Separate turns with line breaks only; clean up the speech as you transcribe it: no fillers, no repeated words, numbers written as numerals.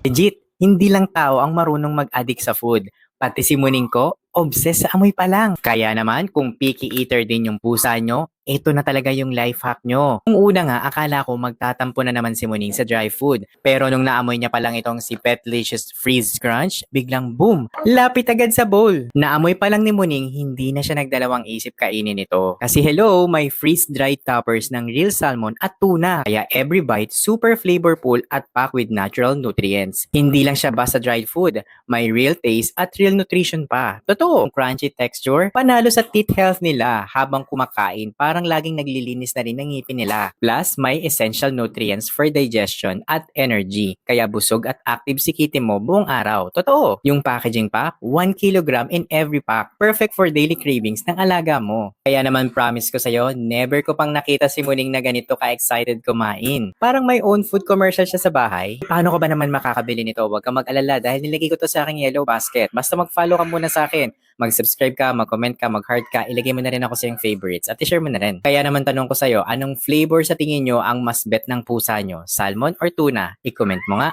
Legit, hindi lang tao ang marunong mag-addict sa food. Pati si Muning ko, obsessed sa amoy pa lang. Kaya naman, kung picky eater din yung pusa nyo, ito na talaga yung life hack nyo. Nung una nga, akala ko magtatampo na naman si Muning sa dry food. Pero nung naamoy niya pa lang itong si Petlicious Freeze Crunch, biglang boom! Lapit agad sa bowl. Naamoy pa lang ni Muning, hindi na siya nagdalawang isip kainin ito. Kasi hello, may freeze-dried toppers ng real salmon at tuna. Kaya every bite, super flavorful at packed with natural nutrients. Hindi lang siya basta dried food, may real taste at real nutrition pa. Totoo, ang crunchy texture, panalo sa teeth health nila habang kumakain, parang laging naglilinis na rin ng ngipin nila. Plus, may essential nutrients for digestion at energy, kaya busog at active si kitty mo buong araw. Totoo, yung packaging pa, 1 kilogram in every pack, perfect for daily cravings ng alaga mo. Kaya naman promise ko sa'yo, never ko pang nakita si Muning na ganito ka-excited kumain. Parang may own food commercial siya sa bahay. Paano ka ba naman makakabili nito? Huwag kang mag-alala dahil nilagay ko to sa aking yellow basket. Basta mag-follow ka muna sa akin. Mag-subscribe ka, mag-comment ka, mag-heart ka, ilagay mo na rin ako sa yung favorites at i-share mo na rin. Kaya naman tanong ko sa'yo, anong flavor sa tingin nyo ang mas bet ng pusa nyo? Salmon or tuna? I-comment mo nga.